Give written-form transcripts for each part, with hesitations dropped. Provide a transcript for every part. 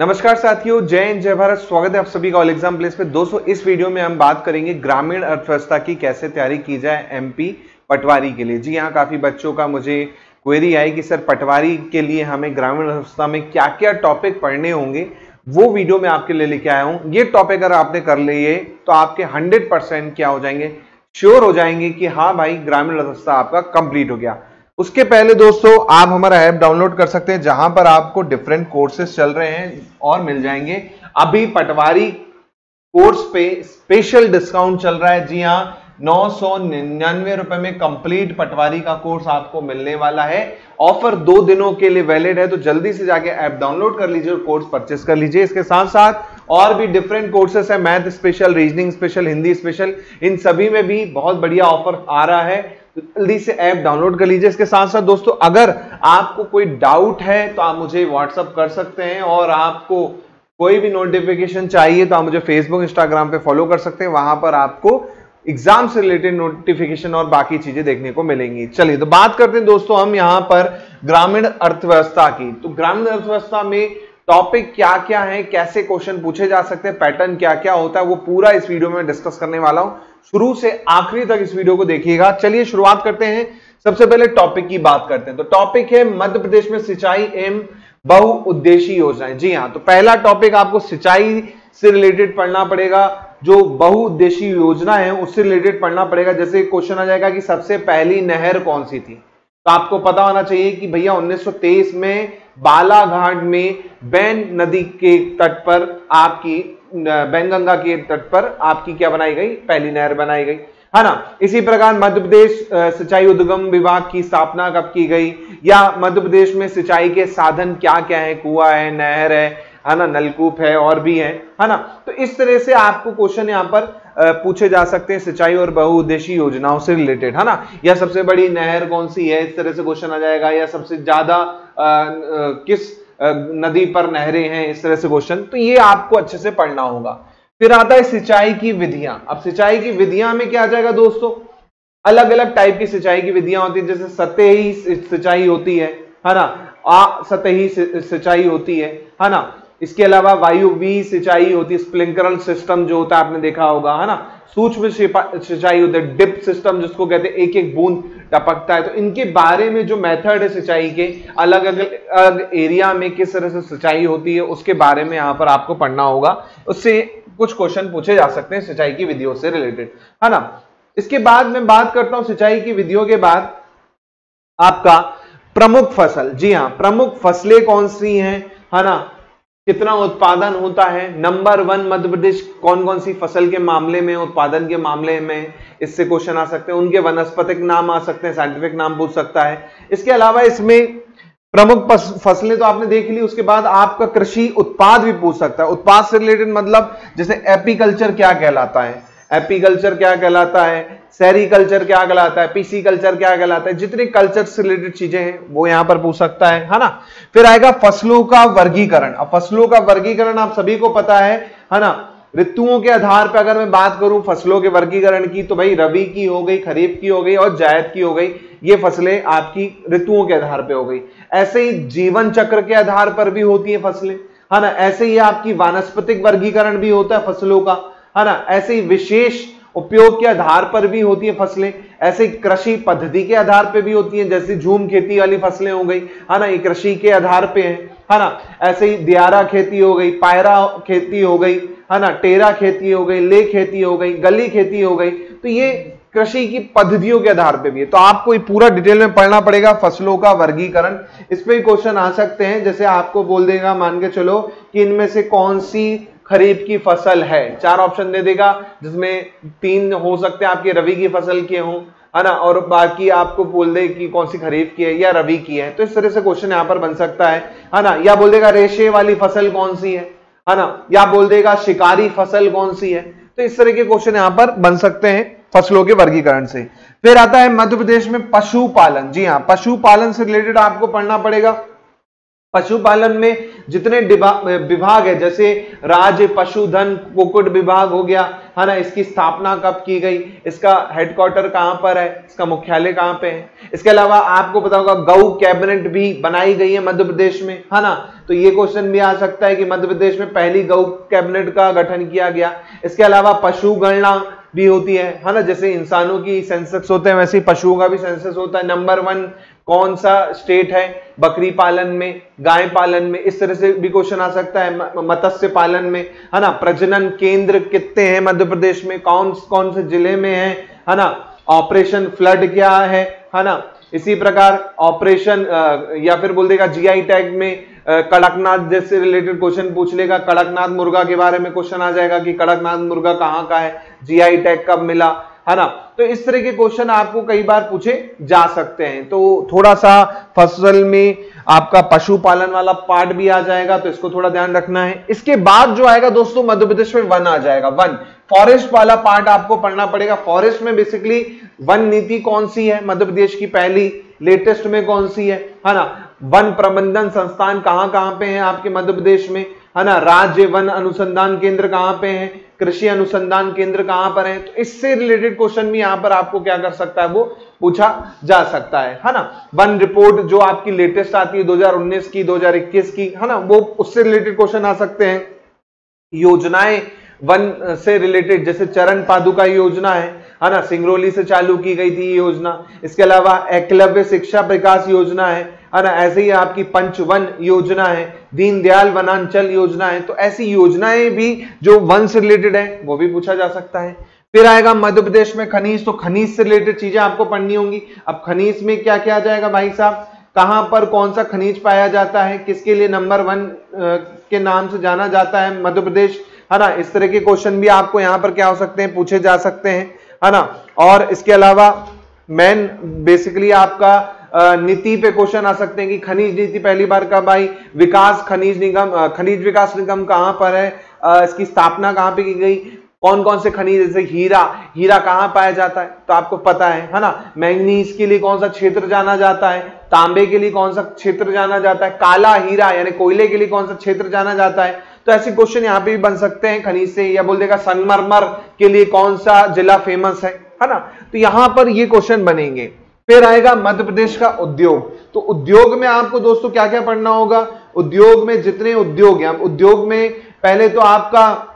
नमस्कार साथियों, जय हिंद जय भारत। स्वागत है आप सभी का ऑल एग्जाम प्लेस पे। दोस्तों इस वीडियो में हम बात करेंगे ग्रामीण अर्थव्यवस्था की कैसे तैयारी की जाए एमपी पटवारी के लिए। जी हाँ, काफी बच्चों का मुझे क्वेरी आई कि सर पटवारी के लिए हमें ग्रामीण अर्थव्यवस्था में क्या क्या टॉपिक पढ़ने होंगे, वो वीडियो में आपके लिए लेके आया हूं। ये टॉपिक अगर आपने कर लिए तो आपके 100% क्या हो जाएंगे, श्योर हो जाएंगे कि हाँ भाई ग्रामीण अर्थव्यवस्था आपका कंप्लीट हो गया। उसके पहले दोस्तों आप हमारा ऐप डाउनलोड कर सकते हैं जहां पर आपको डिफरेंट कोर्सेज चल रहे हैं और मिल जाएंगे। अभी पटवारी कोर्स पे स्पेशल डिस्काउंट चल रहा है। जी हां, 999 रुपए में कंप्लीट पटवारी का कोर्स आपको मिलने वाला है। ऑफर 2 दिनों के लिए वैलिड है, तो जल्दी से जाके ऐप डाउनलोड कर लीजिए और कोर्स परचेस कर लीजिए। इसके साथ साथ और भी डिफरेंट कोर्सेस है, math special, reasoning special, Hindi special, इन सभी में भी बहुत बढ़िया ऑफर आ रहा है, तो जल्दी से ऐप डाउनलोड कर लीजिए। इसके साथ साथ दोस्तों अगर आपको कोई डाउट है तो आप मुझे व्हाट्सअप कर सकते हैं, और आपको कोई भी नोटिफिकेशन चाहिए तो आप मुझे फेसबुक इंस्टाग्राम पे फॉलो कर सकते हैं। वहां पर आपको एग्जाम से रिलेटेड नोटिफिकेशन और बाकी चीजें देखने को मिलेंगी। चलिए तो बात करते हैं दोस्तों हम यहां पर ग्रामीण अर्थव्यवस्था की। तो ग्रामीण अर्थव्यवस्था में टॉपिक क्या क्या है, कैसे क्वेश्चन पूछे जा सकते हैं, पैटर्न क्या क्या होता है, वो पूरा इस वीडियो में डिस्कस करने वाला हूं। शुरू से आखिरी तक इस वीडियो को देखिएगा। चलिए शुरुआत करते हैं। सबसे पहले टॉपिक की बात करते हैं। तो टॉपिक है मध्य प्रदेश में सिंचाई एवं बहुउद्देशीय योजनाएं। जी हां, तो पहला टॉपिक आपको सिंचाई से रिलेटेड पढ़ना पड़ेगा। जो बहुउद्देशीय योजना है उससे रिलेटेड पढ़ना पड़ेगा। जैसे क्वेश्चन आ जाएगा कि सबसे पहली नहर कौन सी थी, तो आपको पता होना चाहिए कि भैया 1923 में बालाघाट में बैन नदी के तट पर आपकी बैनगंगा के तट पर आपकी क्या बनाई गई, पहली नहर बनाई गई, है ना। इसी प्रकार मध्य प्रदेश सिंचाई उद्गम विभाग की स्थापना कब की गई, या मध्य प्रदेश में सिंचाई के साधन क्या क्या है, कुआं है, नहर है ना, नलकूप है और भी है ना। तो इस तरह से आपको क्वेश्चन यहाँ पर पूछे जा सकते हैं सिंचाई और बहुउद्देशीय योजनाओं से रिलेटेड, है ना। या सबसे बड़ी नहर कौन सी है, इस तरह से क्वेश्चन आ जाएगा। या सबसे ज्यादा किस नदी पर नहरें हैं, इस तरह से क्वेश्चन। तो ये आपको अच्छे से पढ़ना होगा। फिर आता है सिंचाई की विधियां। अब सिंचाई की विधियां में क्या आ जाएगा दोस्तों, अलग अलग टाइप की सिंचाई की विधियां होती है। जैसे सतही सिंचाई होती है ना, असतही सिंचाई होती है ना। इसके अलावा वायुवीय सिंचाई होती है, स्प्रिंकलर सिस्टम जो होता है आपने देखा होगा, है ना। सूक्ष्म सिंचाई होती है, डिप सिस्टम जिसको कहते हैं, एक एक बूंद टपकता है। तो इनके बारे में जो मेथड है सिंचाई के, अलग अलग एरिया में किस तरह से सिंचाई होती है, उसके बारे में यहाँ पर आपको पढ़ना होगा। उससे कुछ क्वेश्चन पूछे जा सकते हैं सिंचाई की विधियों से रिलेटेड, है ना। इसके बाद मैं बात करता हूं सिंचाई की विधियों के बाद आपका प्रमुख फसल। जी हाँ, प्रमुख फसलें कौन सी हैं, है ना, कितना उत्पादन होता है। नंबर 1 मध्य प्रदेश कौन कौन सी फसल के मामले में, उत्पादन के मामले में, इससे क्वेश्चन आ सकते हैं। उनके वनस्पतिक नाम आ सकते हैं, साइंटिफिक नाम पूछ सकता है। इसके अलावा इसमें प्रमुख फसलें तो आपने देख ली, उसके बाद आपका कृषि उत्पाद भी पूछ सकता है। उत्पाद से रिलेटेड मतलब जैसे एपीकल्चर क्या कहलाता है, एपीकल्चर क्या कहलाता है, सेरीकल्चर क्या कहलाता है, पीसीकल्चर क्या कहलाता है, जितने कल्चर से रिलेटेड चीजें हैं वो यहां पर पूछ सकता है ना। फिर आएगा फसलों का वर्गीकरण। अब फसलों का वर्गीकरण आप सभी को पता है ना। ऋतुओं के आधार पर अगर मैं बात करूं फसलों के वर्गीकरण की, तो भाई रबी की हो गई, खरीफ की हो गई और जायद की हो गई। ये फसलें आपकी ऋतुओं के आधार पर हो गई। ऐसे ही जीवन चक्र के आधार पर भी होती है फसलें, है ना। ऐसे ही आपकी वानस्पतिक वर्गीकरण भी होता है फसलों का, है ना। ऐसे ही विशेष उपयोग के आधार पर भी होती है फसलें। ऐसे कृषि पद्धति के आधार पर भी होती हैं, जैसे झूम खेती वाली फसलें हो गई, है ना, ये कृषि के आधार पे है ना। ऐसे ही दियारा खेती हो गई, पायरा खेती हो गई, है ना, टेरा खेती हो गई, ले खेती हो गई, गली खेती हो गई। तो ये कृषि की पद्धतियों के आधार पे भी है। तो आपको ये पूरा डिटेल में पढ़ना पड़ेगा फसलों का वर्गीकरण। इस पे क्वेश्चन आ सकते हैं। जैसे आपको बोल देगा, मान के चलो कि इनमें से कौन सी खरीफ की फसल है, 4 ऑप्शन दे देगा, जिसमें 3 हो सकते हैं आपके रबी की फसल के हों, है ना, और बाकी आपको बोल दे कि कौन सी खरीफ की है या रबी की है। तो इस तरह से क्वेश्चन यहां पर बन सकता है ना। या बोल देगा रेशे वाली फसल कौन सी है ना, या बोल देगा शिकारी फसल कौन सी है। तो इस तरह के क्वेश्चन यहां पर बन सकते हैं फसलों के वर्गीकरण से। फिर आता है मध्य प्रदेश में पशुपालन। जी हाँ, पशुपालन से रिलेटेड आपको पढ़ना पड़ेगा। पशुपालन में जितने विभाग है, जैसे राज्य पशुधन कुक्कुट विभाग हो गया, है ना, इसकी स्थापना कब की गई, इसका हेडक्वार्टर कहां पर है, इसका मुख्यालय कहां पे है। इसके अलावा आपको पता होगा गौ कैबिनेट भी बनाई गई है मध्य प्रदेश में, है ना, तो ये क्वेश्चन भी आ सकता है कि मध्य प्रदेश में पहली गौ कैबिनेट का गठन किया गया। इसके अलावा पशु गणना भी होती है ना, जैसे इंसानों की सेंसस होते हैं वैसे ही पशुओं का भी सेंसस होता है। नंबर 1 कौन सा स्टेट है बकरी पालन में, गाय पालन में, इस तरह से भी क्वेश्चन आ सकता है। मत्स्य पालन में, है ना, प्रजनन केंद्र कितने हैं मध्य प्रदेश में, कौन कौन से जिले में है ना, ऑपरेशन फ्लड क्या है ना। इसी प्रकार ऑपरेशन या फिर बोल देगा जीआई टैग में कड़कनाथ जैसे रिलेटेड क्वेश्चन पूछ लेगा। कड़कनाथ मुर्गा के बारे में क्वेश्चन आ जाएगा कि कड़कनाथ मुर्गा कहां का है, जीआई टैग कब मिला, है ना। तो इस तरह के क्वेश्चन आपको कई बार पूछे जा सकते हैं। तो थोड़ा सा फसल में आपका पशुपालन वाला पार्ट भी आ जाएगा, तो इसको थोड़ा ध्यान रखना है। इसके बाद जो आएगा दोस्तों मध्य प्रदेश में वन आ जाएगा, वन फॉरेस्ट वाला पार्ट आपको पढ़ना पड़ेगा। फॉरेस्ट में बेसिकली वन नीति कौन सी है मध्य प्रदेश की, पहली लेटेस्ट में कौन सी है ना। वन प्रबंधन संस्थान कहां कहां पे हैं आपके मध्य प्रदेश में, है ना। राज्य वन अनुसंधान केंद्र कहां पे हैं, कृषि अनुसंधान केंद्र कहां पर है। तो इससे रिलेटेड क्वेश्चन भी यहां पर आपको क्या कर सकता है, वो पूछा जा सकता है ना। वन रिपोर्ट जो आपकी लेटेस्ट आती है 2019 की 2021 की, है ना, वो उससे रिलेटेड क्वेश्चन आ सकते हैं। योजनाएं वन से रिलेटेड, जैसे चरण पादुका योजना है ना, सिंगरौली से चालू की गई थी ये योजना। इसके अलावा एकलव्य शिक्षा विकास योजना है ना, ऐसे ही आपकी पंचवन योजना है, दीनदयाल वनांचल योजना है। तो ऐसी योजनाएं भी जो वन से रिलेटेड है वो भी पूछा जा सकता है। फिर आएगा मध्य प्रदेश में खनिज, तो खनिज से रिलेटेड चीजें आपको पढ़नी होंगी। अब खनिज में क्या क्या आ जाएगा भाई साहब, कहां पर कौन सा खनिज पाया जाता है, किसके लिए नंबर 1 के नाम से जाना जाता है मध्य प्रदेश, है ना। इस तरह के क्वेश्चन भी आपको यहां पर क्या हो सकते हैं, पूछे जा सकते हैं, है ना। और इसके अलावा मेन बेसिकली आपका नीति पे क्वेश्चन आ सकते हैं कि खनिज नीति पहली बार कब आई, विकास खनिज निगम, खनिज विकास निगम कहां पर है, इसकी स्थापना कहां पे की गई, कौन कौन से खनिज, जैसे हीरा कहां पाया जाता है तो आपको पता है ना। मैंगनीज के लिए कौन सा क्षेत्र जाना जाता है, तांबे के लिए कौन सा क्षेत्र जाना जाता है, काला हीरा यानी कोयले के लिए कौन सा क्षेत्र जाना जाता है। तो ऐसे क्वेश्चन यहाँ पे भी बन सकते हैं खनिज से, या बोल देगा संगमरमर के लिए कौन सा जिला फेमस है ना। तो यहां पर ये क्वेश्चन बनेंगे। फिर आएगा मध्य प्रदेश का उद्योग, तो उद्योग में आपको दोस्तों क्या क्या पढ़ना होगा, उद्योग में जितने उद्योग हैं, उद्योग में पहले तो आपका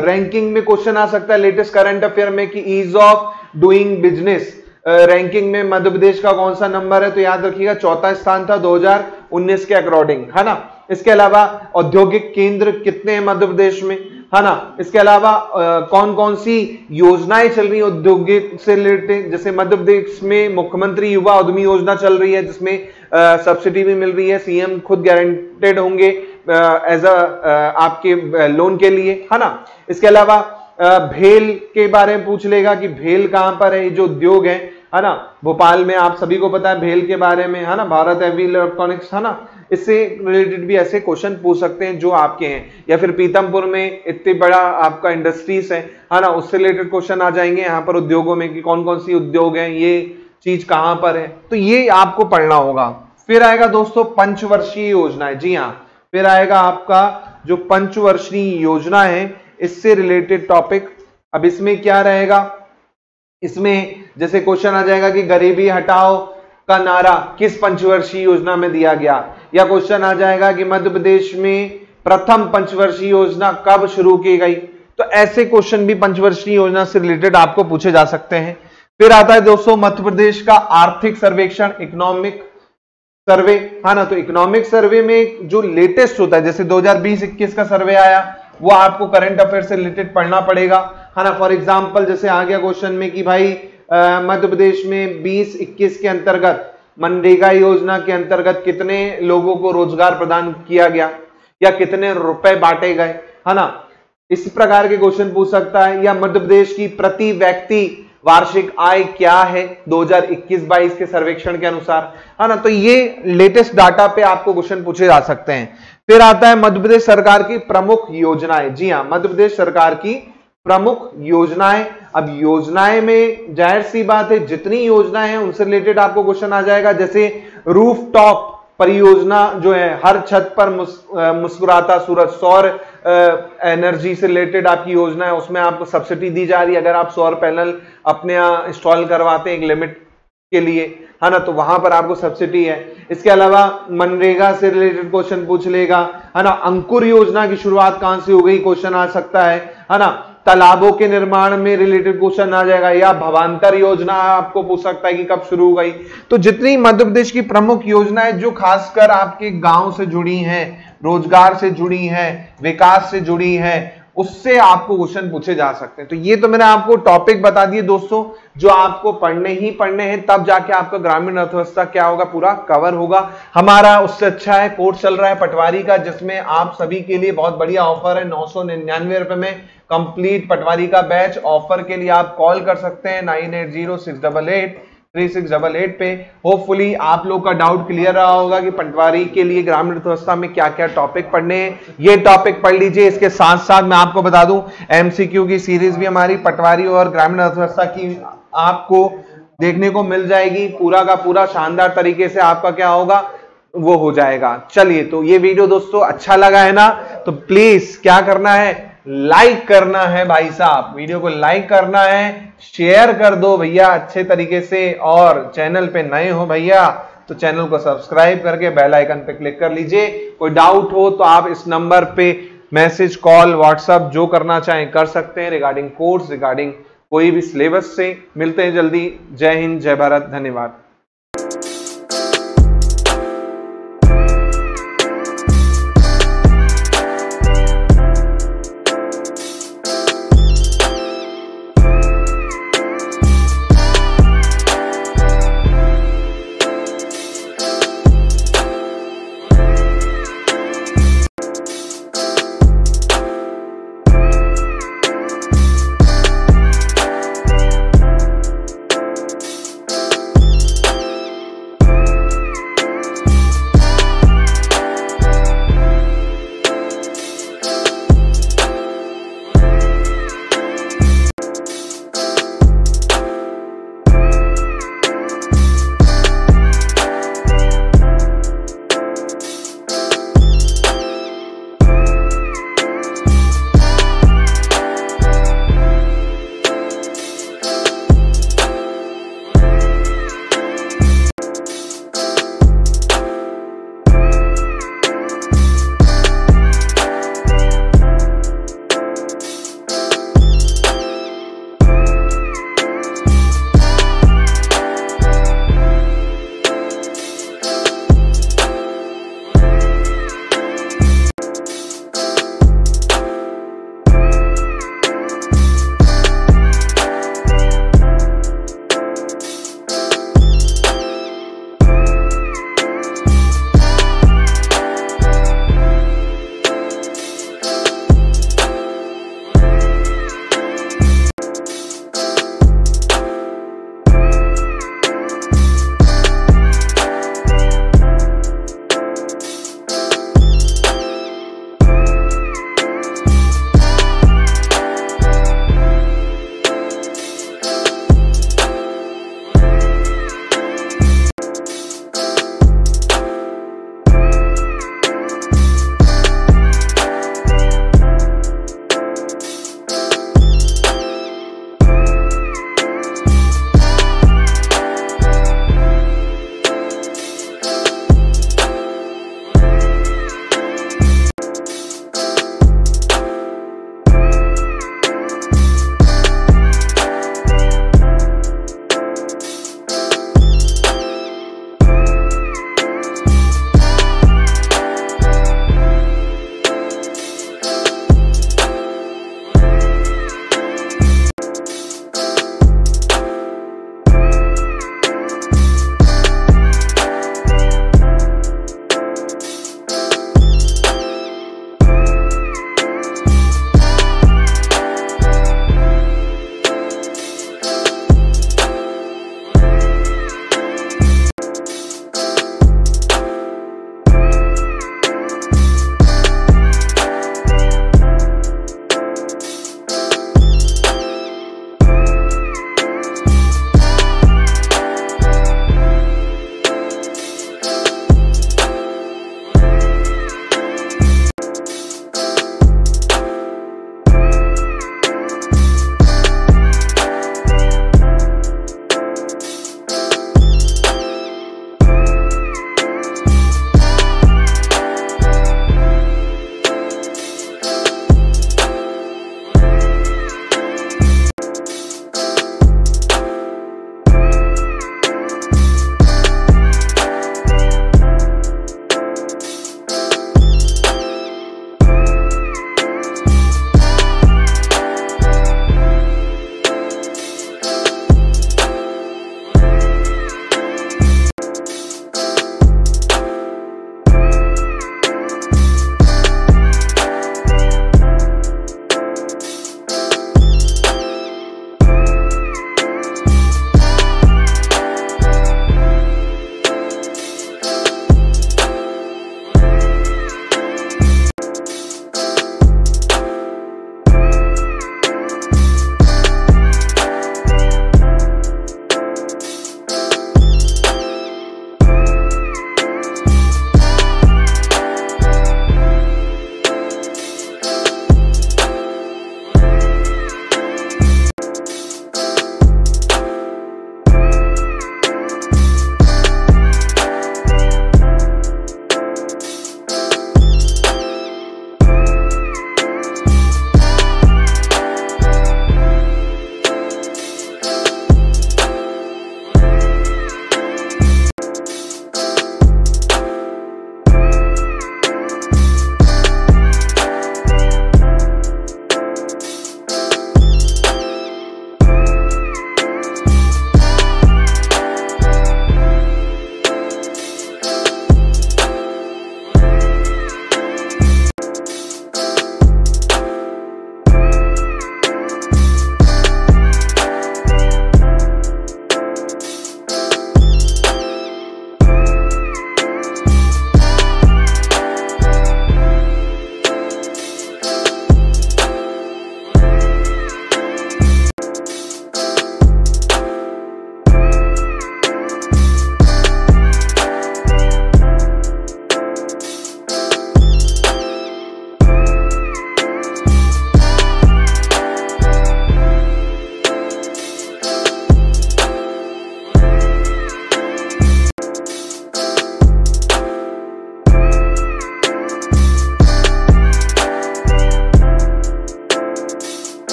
रैंकिंग में क्वेश्चन आ सकता है लेटेस्ट करंट अफेयर में कि ease of doing business ranking में मध्य प्रदेश का कौन सा नंबर है, तो याद रखिएगा 4था स्थान था 2019 के अकॉर्डिंग, है ना। इसके अलावा औद्योगिक केंद्र कितने हैं मध्य प्रदेश में, है ना। इसके अलावा कौन कौन सी योजनाएं चल रही है औद्योगिक से रिलेटेड, जैसे मध्य प्रदेश में मुख्यमंत्री युवा उद्यमी योजना चल रही है जिसमें सब्सिडी भी मिल रही है, सीएम खुद गारंटेड होंगे एज आपके लोन के लिए, है ना। इसके अलावा भेल के बारे में पूछ लेगा कि भेल कहां पर है, जो उद्योग है ना, भोपाल में, आप सभी को पता है भेल के बारे में, है ना, भारत हेवी इलेक्ट्रॉनिक्स, है ना। इससे रिलेटेड भी ऐसे क्वेश्चन पूछ सकते हैं जो आपके हैं, या फिर पीतमपुर में इतनी बड़ा आपका इंडस्ट्रीज है ना, उससे रिलेटेड क्वेश्चन आ जाएंगे यहाँ पर उद्योगों में कि कौन कौन सी उद्योग है, ये चीज कहां पर है, तो ये आपको पढ़ना होगा। फिर आएगा दोस्तों पंचवर्षीय योजनाएं, जी हाँ, फिर आएगा आपका जो पंचवर्षीय योजना है इससे रिलेटेड टॉपिक। अब इसमें क्या रहेगा, इसमें जैसे क्वेश्चन आ जाएगा कि गरीबी हटाओ का नारा किस पंचवर्षीय योजना में दिया गया, या क्वेश्चन आ जाएगा कि मध्य प्रदेश में प्रथम पंचवर्षीय योजना कब शुरू की गई। तो ऐसे क्वेश्चन भी पंचवर्षीय योजना से रिलेटेड आपको पूछे जा सकते हैं। फिर आता है दोस्तों मध्य प्रदेश का आर्थिक सर्वेक्षण, इकोनॉमिक सर्वे, है ना। तो इकोनॉमिक सर्वे में जो लेटेस्ट होता है, जैसे 2020-21 का सर्वे आया, वो आपको करंट अफेयर से रिलेटेड पढ़ना पड़ेगा, है ना। फॉर एग्जांपल जैसे आ गया क्वेश्चन में कि भाई मध्य प्रदेश में 20-21 के अंतर्गत मनरेगा योजना के अंतर्गत कितने लोगों को रोजगार प्रदान किया गया, या कितने रुपए बांटे गए, है ना। इस प्रकार के क्वेश्चन पूछ सकता है। या मध्य प्रदेश की प्रति व्यक्ति वार्षिक आय क्या है 2021-22 के सर्वेक्षण के अनुसार, है ना। तो ये लेटेस्ट डाटा पे आपको क्वेश्चन पूछे जा सकते हैं। फिर आता है मध्य प्रदेश सरकार की प्रमुख योजनाएं, जी हाँ, मध्य प्रदेश सरकार की प्रमुख योजनाएं। अब योजनाएं में जाहिर सी बात है जितनी योजनाएं हैं उनसे रिलेटेड आपको क्वेश्चन आ जाएगा, जैसे रूफ टॉप परियोजना जो है हर छत पर मुस्कुराता सूरज, सौर एनर्जी से रिलेटेड आपकी योजना है, उसमें आपको सब्सिडी दी जा रही है। अगर आप सौर पैनल अपने यहाँ इंस्टॉल करवाते हैं एक लिमिट के लिए, है ना, तो वहां पर आपको सब्सिडी है। इसके अलावा मनरेगा से रिलेटेड क्वेश्चन पूछ लेगा, है ना। अंकुर योजना की शुरुआत कहां से हो गई, क्वेश्चन आ सकता है ना। तालाबों के निर्माण में रिलेटेड क्वेश्चन आ जाएगा, या भवांतर योजना आपको पूछ सकता है कि कब शुरू हो गई। तो जितनी मध्य प्रदेश की प्रमुख योजनाएं जो खासकर आपके गांव से जुड़ी हैं, रोजगार से जुड़ी हैं, विकास से जुड़ी हैं, उससे आपको क्वेश्चन पूछे जा सकते हैं। तो ये तो मैंने आपको टॉपिक बता दिए दोस्तों, जो आपको पढ़ने ही पढ़ने हैं, तब जाके आपका ग्रामीण अर्थव्यवस्था क्या होगा, पूरा कवर होगा। हमारा उससे अच्छा है कोर्स चल रहा है पटवारी का, जिसमें आप सभी के लिए बहुत बढ़िया ऑफर है। 999 रुपए में कंप्लीट पटवारी का बैच। ऑफर के लिए आप कॉल कर सकते हैं 9806883688 पे। होपफुली आप लोग का डाउट क्लियर रहा होगा कि पटवारी के लिए ग्रामीण अर्थव्यवस्था में क्या क्या टॉपिक पढ़ने हैं, ये टॉपिक पढ़ लीजिए। इसके साथ साथ मैं आपको बता दूं, एमसीक्यू की सीरीज भी हमारी पटवारी और ग्रामीण अर्थव्यवस्था की आपको देखने को मिल जाएगी। पूरा का पूरा शानदार तरीके से आपका क्या होगा, वो हो जाएगा। चलिए, तो ये वीडियो दोस्तों अच्छा लगा है ना, तो प्लीज क्या करना है, लाइक करना है भाई साहब, वीडियो को लाइक करना है, शेयर कर दो भैया अच्छे तरीके से, और चैनल पे नए हो भैया तो चैनल को सब्सक्राइब करके बेल आइकन पे क्लिक कर लीजिए। कोई डाउट हो तो आप इस नंबर पे मैसेज, कॉल, व्हाट्सएप जो करना चाहें कर सकते हैं, रिगार्डिंग कोर्स, रिगार्डिंग कोई भी सिलेबस से। मिलते हैं जल्दी। जय हिंद, जय भारत, धन्यवाद।